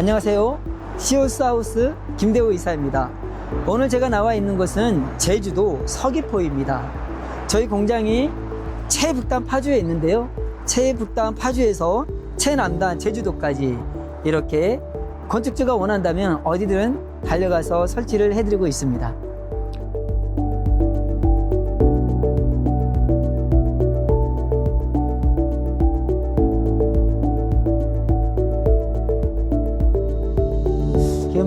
안녕하세요. 시오스하우스 김대호 이사입니다. 오늘 제가 나와 있는 곳은 제주도 서귀포입니다. 저희 공장이 최북단 파주에 있는데요. 최북단 파주에서 최남단 제주도까지 이렇게 건축주가 원한다면 어디든 달려가서 설치를 해드리고 있습니다.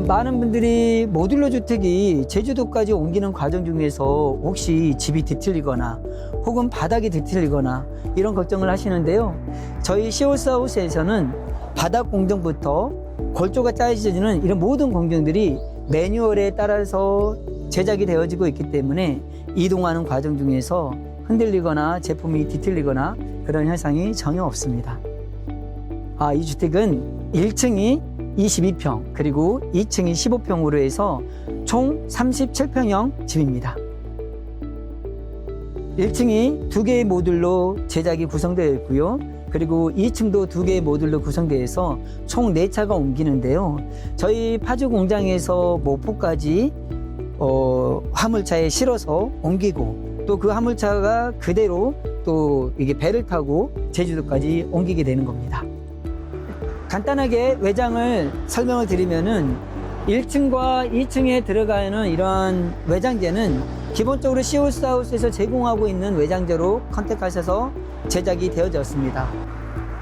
많은 분들이 모듈러 주택이 제주도까지 옮기는 과정 중에서 혹시 집이 뒤틀리거나 혹은 바닥이 뒤틀리거나 이런 걱정을 하시는데요. 저희 시오스하우스에서는 바닥 공정부터 골조가 짜여지는 이런 모든 공정들이 매뉴얼에 따라서 제작이 되어지고 있기 때문에 이동하는 과정 중에서 흔들리거나 제품이 뒤틀리거나 그런 현상이 전혀 없습니다. 이 주택은 1층이 22평 그리고 2층이 15평으로 해서 총 37평형 집입니다. 1층이 2개의 모듈로 제작이 구성되어 있고요. 그리고 2층도 2개의 모듈로 구성되어 있어 총 4차가 옮기는데요. 저희 파주 공장에서 목포까지 화물차에 실어서 옮기고 또 그 화물차가 그대로 또 이게 배를 타고 제주도까지 옮기게 되는 겁니다. 간단하게 외장을 설명을 드리면은 1층과 2층에 들어가는 이런 외장재는 기본적으로 시오스하우스에서 제공하고 있는 외장재로 컨택하셔서 제작이 되어졌습니다.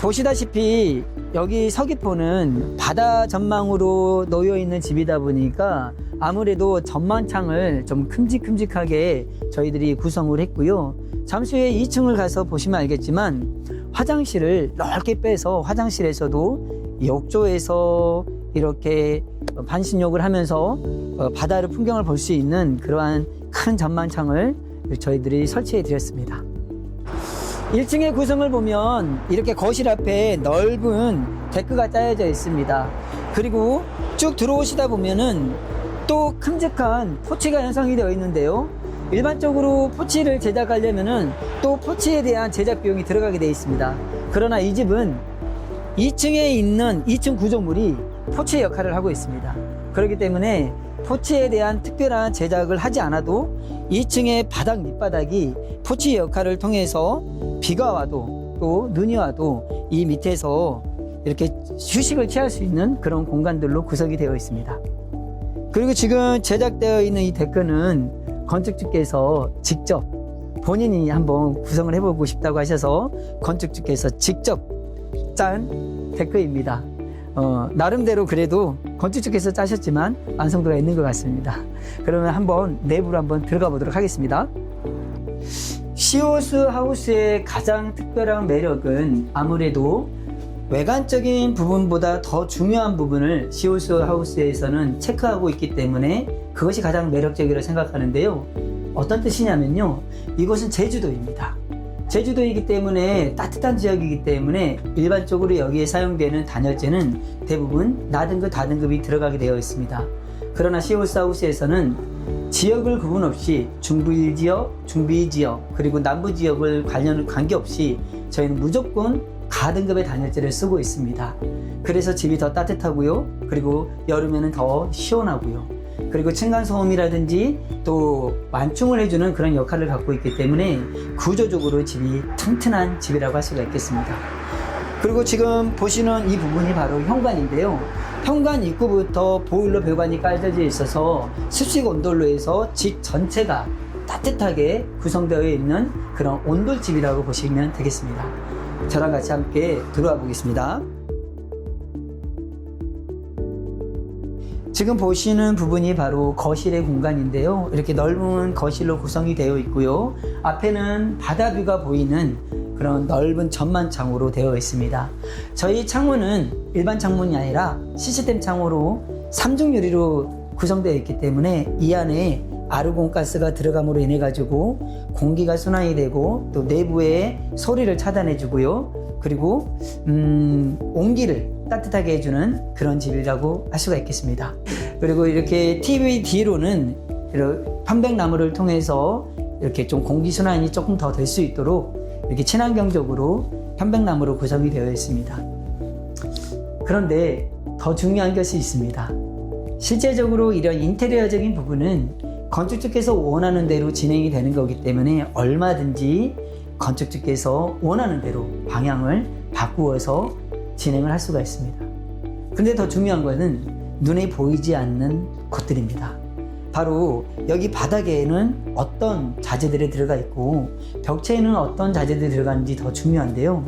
보시다시피 여기 서귀포는 바다 전망으로 놓여 있는 집이다 보니까 아무래도 전망창을 좀 큼직큼직하게 저희들이 구성을 했고요. 잠시 후에 2층을 가서 보시면 알겠지만 화장실을 넓게 빼서 화장실에서도 욕조에서 이렇게 반신욕을 하면서 바다를 풍경을 볼 수 있는 그러한 큰 전망창을 저희들이 설치해 드렸습니다. 1층의 구성을 보면 이렇게 거실 앞에 넓은 데크가 짜여져 있습니다. 그리고 쭉 들어오시다 보면은 또 큼직한 포치가 형성이 되어 있는데요. 일반적으로 포치를 제작하려면은 또 포치에 대한 제작 비용이 들어가게 되어 있습니다. 그러나 이 집은 2층에 있는 2층 구조물이 포치의 역할을 하고 있습니다. 그렇기 때문에 포치에 대한 특별한 제작을 하지 않아도 2층의 바닥 밑바닥이 포치의 역할을 통해서 비가 와도 또 눈이 와도 이 밑에서 이렇게 휴식을 취할 수 있는 그런 공간들로 구성이 되어 있습니다. 그리고 지금 제작되어 있는 이 데크는 건축주께서 직접 본인이 한번 구성을 해보고 싶다고 하셔서 건축주께서 직접 짠 데크입니다. 나름대로 그래도 건축주께서 짜셨지만 완성도가 있는 것 같습니다. 그러면 한번 내부로 한번 들어가 보도록 하겠습니다. 시오스하우스의 가장 특별한 매력은 아무래도 외관적인 부분보다 더 중요한 부분을 시오스하우스에서는 체크하고 있기 때문에 그것이 가장 매력적이라고 생각하는데요. 어떤 뜻이냐면요. 이곳은 제주도입니다. 제주도이기 때문에 따뜻한 지역이기 때문에 일반적으로 여기에 사용되는 단열재는 대부분 나등급, 다등급이 들어가게 되어 있습니다. 그러나 시오스하우스에서는 지역을 구분 없이 중부지역, 중비지역, 그리고 남부지역을 관계없이 저희는 무조건 가등급의 단열재를 쓰고 있습니다. 그래서 집이 더 따뜻하고요. 그리고 여름에는 더 시원하고요. 그리고 층간소음이라든지 또 완충을 해주는 그런 역할을 갖고 있기 때문에 구조적으로 집이 튼튼한 집이라고 할 수가 있겠습니다. 그리고 지금 보시는 이 부분이 바로 현관인데요. 현관 입구부터 보일러 배관이 깔려져 있어서 습식 온돌로 해서 집 전체가 따뜻하게 구성되어 있는 그런 온돌집이라고 보시면 되겠습니다. 저랑 같이 함께 들어와 보겠습니다. 지금 보시는 부분이 바로 거실의 공간인데요. 이렇게 넓은 거실로 구성이 되어 있고요. 앞에는 바다뷰가 보이는 그런 넓은 전망창으로 되어 있습니다. 저희 창문은 일반 창문이 아니라 시스템 창호로 3중 유리로 구성되어 있기 때문에 이 안에 아르곤가스가 들어감으로 인해 가지고 공기가 순환이 되고 또 내부의 소리를 차단해 주고요. 그리고 온기를 따뜻하게 해주는 그런 집이라고 할 수가 있겠습니다. 그리고 이렇게 TV 뒤로는 편백나무를 통해서 이렇게 좀 공기순환이 조금 더 될 수 있도록 이렇게 친환경적으로 편백나무로 구성이 되어 있습니다. 그런데 더 중요한 것이 있습니다. 실제적으로 이런 인테리어적인 부분은 건축주께서 원하는 대로 진행이 되는 거기 때문에 얼마든지 건축주께서 원하는 대로 방향을 바꾸어서 진행을 할 수가 있습니다. 근데 더 중요한 것은 눈에 보이지 않는 것들입니다. 바로 여기 바닥에는 어떤 자재들이 들어가 있고 벽체에는 어떤 자재들이 들어가는지 더 중요한데요.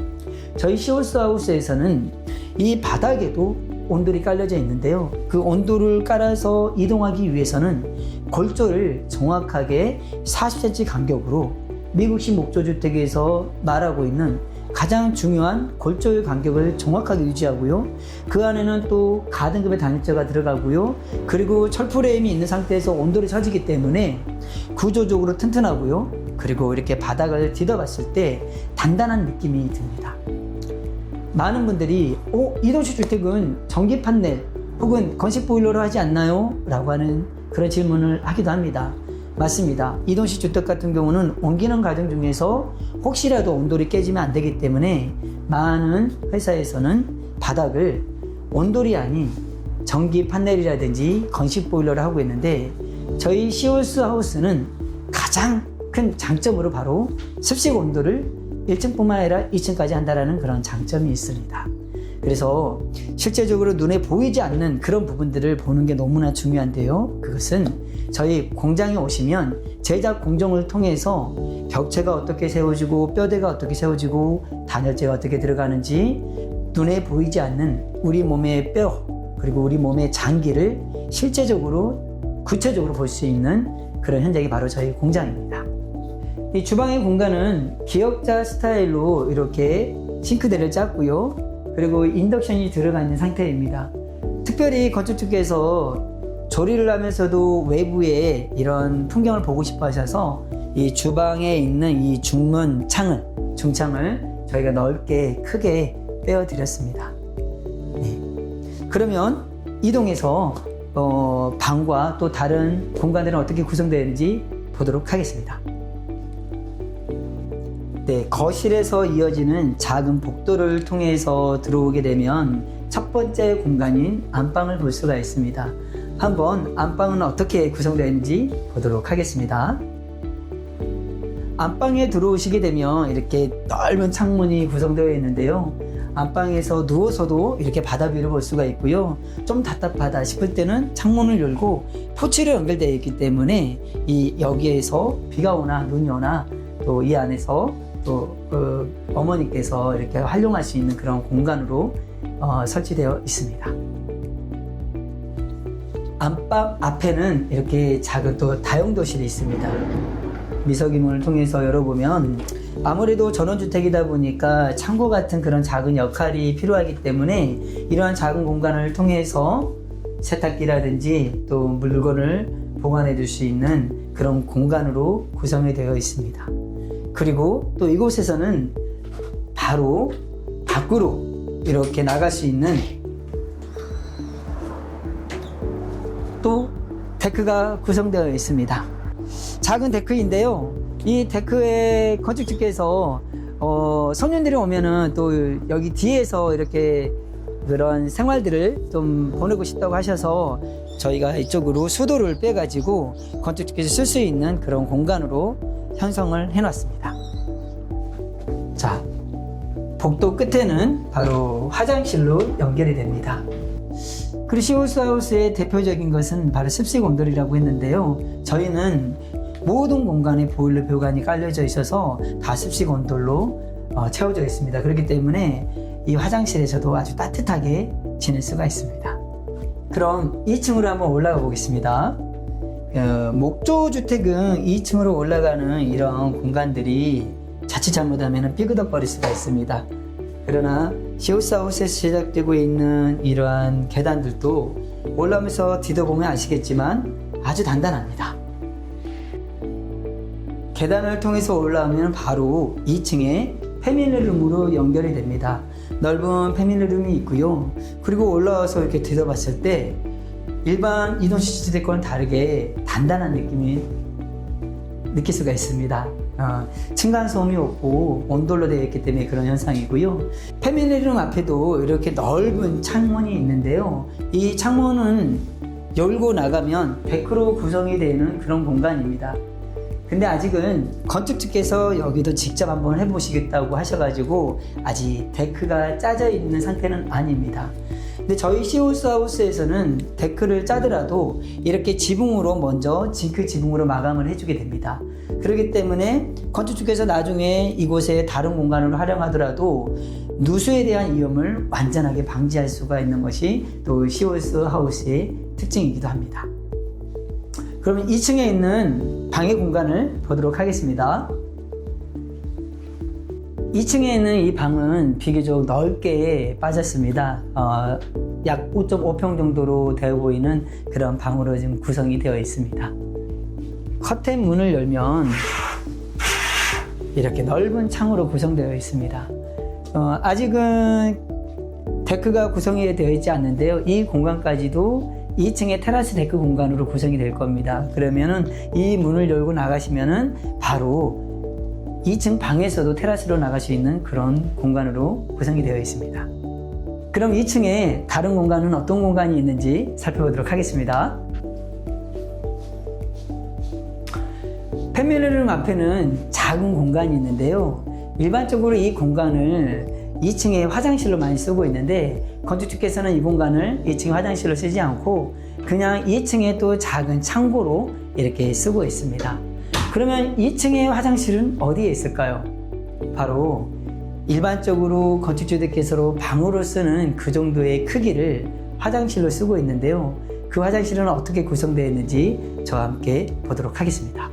저희 시홀스 하우스에서는 이 바닥에도 온돌이 깔려져 있는데요. 그 온돌을 깔아서 이동하기 위해서는 골조를 정확하게 40cm 간격으로 미국식 목조주택에서 말하고 있는 가장 중요한 골조의 간격을 정확하게 유지하고요. 그 안에는 또 가등급의 단열재가 들어가고요. 그리고 철프레임이 있는 상태에서 온돌이 쳐지기 때문에 구조적으로 튼튼하고요. 그리고 이렇게 바닥을 디뎌봤을 때 단단한 느낌이 듭니다. 많은 분들이 이도시 주택은 전기 판넬 혹은 건식 보일러로 하지 않나요? 라고 하는 그런 질문을 하기도 합니다. 맞습니다. 이동식 주택 같은 경우는 옮기는 과정 중에서 혹시라도 온돌이 깨지면 안 되기 때문에 많은 회사에서는 바닥을 온돌이 아닌 전기 판넬이라든지 건식 보일러를 하고 있는데 저희 시홀스 하우스는 가장 큰 장점으로 바로 습식 온도를 1층뿐만 아니라 2층까지 한다는 그런 장점이 있습니다. 그래서 실제적으로 눈에 보이지 않는 그런 부분들을 보는 게 너무나 중요한데요. 그것은 저희 공장에 오시면 제작 공정을 통해서 벽체가 어떻게 세워지고 뼈대가 어떻게 세워지고 단열재가 어떻게 들어가는지 눈에 보이지 않는 우리 몸의 뼈 그리고 우리 몸의 장기를 실제적으로 구체적으로 볼 수 있는 그런 현장이 바로 저희 공장입니다. 이 주방의 공간은 기역자 스타일로 이렇게 싱크대를 짰고요. 그리고 인덕션이 들어가 있는 상태입니다. 특별히 건축주께서 조리를 하면서도 외부에 이런 풍경을 보고 싶어 하셔서 이 주방에 있는 이 중창을 저희가 넓게 크게 빼어 드렸습니다. 네. 그러면 이동해서 방과 또 다른 공간들은 어떻게 구성되어 있는지 보도록 하겠습니다. 네, 거실에서 이어지는 작은 복도를 통해서 들어오게 되면 첫 번째 공간인 안방을 볼 수가 있습니다. 한번 안방은 어떻게 구성되어 있는지 보도록 하겠습니다. 안방에 들어오시게 되면 이렇게 넓은 창문이 구성되어 있는데요. 안방에서 누워서도 이렇게 바다 뷰를 볼 수가 있고요. 좀 답답하다 싶을 때는 창문을 열고 포치로 연결되어 있기 때문에 여기에서 비가 오나 눈이 오나 또 이 안에서 또 어머니께서 이렇게 활용할 수 있는 그런 공간으로 설치되어 있습니다. 안방 앞에는 이렇게 작은 또 다용도실이 있습니다. 미석이문을 통해서 열어보면 아무래도 전원주택이다 보니까 창고 같은 그런 작은 역할이 필요하기 때문에 이러한 작은 공간을 통해서 세탁기라든지 또 물건을 보관해 줄 수 있는 그런 공간으로 구성이 되어 있습니다. 그리고 또 이곳에서는 바로 밖으로 이렇게 나갈 수 있는 또 데크가 구성되어 있습니다. 작은 데크인데요. 이 데크에 건축주께서 손님들이 오면은 또 여기 뒤에서 이렇게 그런 생활들을 좀 보내고 싶다고 하셔서 저희가 이쪽으로 수도를 빼가지고 건축주께서 쓸 수 있는 그런 공간으로 형성을 해놨습니다. 자, 복도 끝에는 바로 화장실로 연결이 됩니다. 그리고 시홀스 하우스의 대표적인 것은 바로 습식 온돌이라고 했는데요. 저희는 모든 공간에 보일러 뷰관이 깔려져 있어서 다 습식 온돌로 채워져 있습니다. 그렇기 때문에 이 화장실에서도 아주 따뜻하게 지낼 수가 있습니다. 그럼 2층으로 한번 올라가 보겠습니다. 목조주택은 2층으로 올라가는 이런 공간들이 자칫 잘못하면 삐그덕거릴 수가 있습니다. 그러나 시홀스 하우스에서 제작되고 있는 이러한 계단들도 올라오면서 뒤져보면 아시겠지만 아주 단단합니다. 계단을 통해서 올라오면 바로 2층에 패밀리룸으로 연결이 됩니다. 넓은 패밀리룸이 있고요. 그리고 올라와서 이렇게 뒤져봤을 때 일반 이동식 주택과는 다르게 단단한 느낌이 느낄 수가 있습니다. 층간소음이 없고 온돌로 되어 있기 때문에 그런 현상이고요. 패밀리룸 앞에도 이렇게 넓은 창문이 있는데요. 이 창문은 열고 나가면 데크로 구성이 되는 그런 공간입니다. 근데 아직은 건축주께서 여기도 직접 한번 해보시겠다고 하셔가지고 아직 데크가 짜져 있는 상태는 아닙니다. 근데 저희 시오스 하우스에서는 데크를 짜더라도 이렇게 지붕으로 먼저 징크 지붕으로 마감을 해주게 됩니다. 그렇기 때문에 건축주께서 나중에 이곳에 다른 공간으로 활용하더라도 누수에 대한 위험을 완전하게 방지할 수가 있는 것이 또 시오스 하우스의 특징이기도 합니다. 그러면 2층에 있는 방의 공간을 보도록 하겠습니다. 2층에 있는 이 방은 비교적 넓게 빠졌습니다. 약 5.5평 정도로 되어 보이는 그런 방으로 지금 구성이 되어 있습니다. 커튼 문을 열면 이렇게 넓은 창으로 구성되어 있습니다. 아직은 데크가 구성이 되어 있지 않는데요. 이 공간까지도 2층의 테라스 데크 공간으로 구성이 될 겁니다. 그러면은 이 문을 열고 나가시면은 바로 2층 방에서도 테라스로 나갈 수 있는 그런 공간으로 구성이 되어 있습니다. 그럼 2층에 다른 공간은 어떤 공간이 있는지 살펴보도록 하겠습니다. 패밀리룸 앞에는 작은 공간이 있는데요. 일반적으로 이 공간을 2층에 화장실로 많이 쓰고 있는데 건축주께서는 이 공간을 2층 화장실로 쓰지 않고 그냥 2층에 또 작은 창고로 이렇게 쓰고 있습니다. 그러면 2층의 화장실은 어디에 있을까요? 바로 일반적으로 건축주들께서 방으로 쓰는 그 정도의 크기를 화장실로 쓰고 있는데요. 그 화장실은 어떻게 구성되어 있는지 저와 함께 보도록 하겠습니다.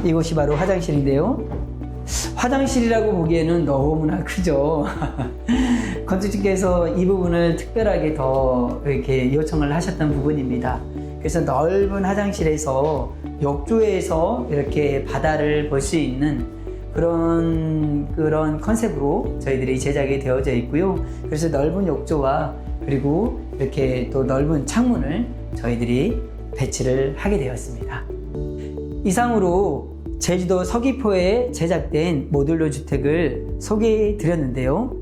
이곳이 바로 화장실인데요. 화장실이라고 보기에는 너무나 크죠. 건축주께서 이 부분을 특별하게 더 이렇게 요청을 하셨던 부분입니다. 그래서 넓은 화장실에서 욕조에서 이렇게 바다를 볼 수 있는 그런 컨셉으로 저희들이 제작이 되어져 있고요. 그래서 넓은 욕조와 그리고 이렇게 또 넓은 창문을 저희들이 배치를 하게 되었습니다. 이상으로 제주도 서귀포에 제작된 모듈러 주택을 소개해 드렸는데요.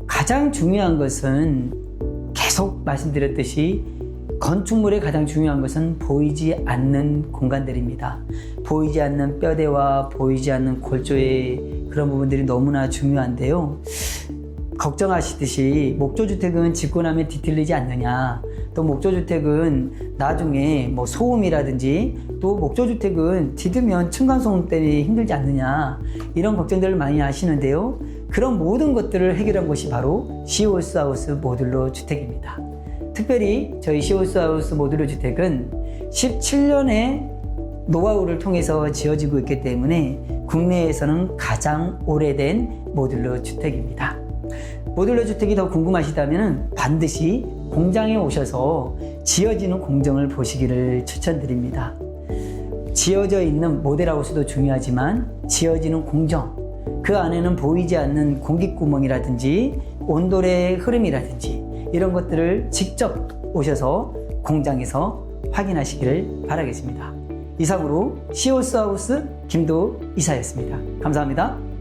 가장 중요한 것은 계속 말씀드렸듯이 건축물의 가장 중요한 것은 보이지 않는 공간들입니다. 보이지 않는 뼈대와 보이지 않는 골조의 그런 부분들이 너무나 중요한데요. 걱정하시듯이 목조주택은 짓고 나면 뒤틀리지 않느냐, 또 목조주택은 나중에 뭐 소음이라든지 또 목조주택은 뒤들면 층간소음 때문에 힘들지 않느냐, 이런 걱정들을 많이 하시는데요. 그런 모든 것들을 해결한 것이 바로 시오스 하우스 모듈러 주택입니다. 특별히 저희 시오스 하우스 모듈러 주택은 17년의 노하우를 통해서 지어지고 있기 때문에 국내에서는 가장 오래된 모듈러 주택입니다. 모듈러 주택이 더 궁금하시다면 반드시 공장에 오셔서 지어지는 공정을 보시기를 추천드립니다. 지어져 있는 모델하우스도 중요하지만 지어지는 공정, 그 안에는 보이지 않는 공기구멍이라든지 온돌의 흐름이라든지 이런 것들을 직접 오셔서 공장에서 확인하시기를 바라겠습니다. 이상으로 시오스 하우스 김도 이사였습니다. 감사합니다.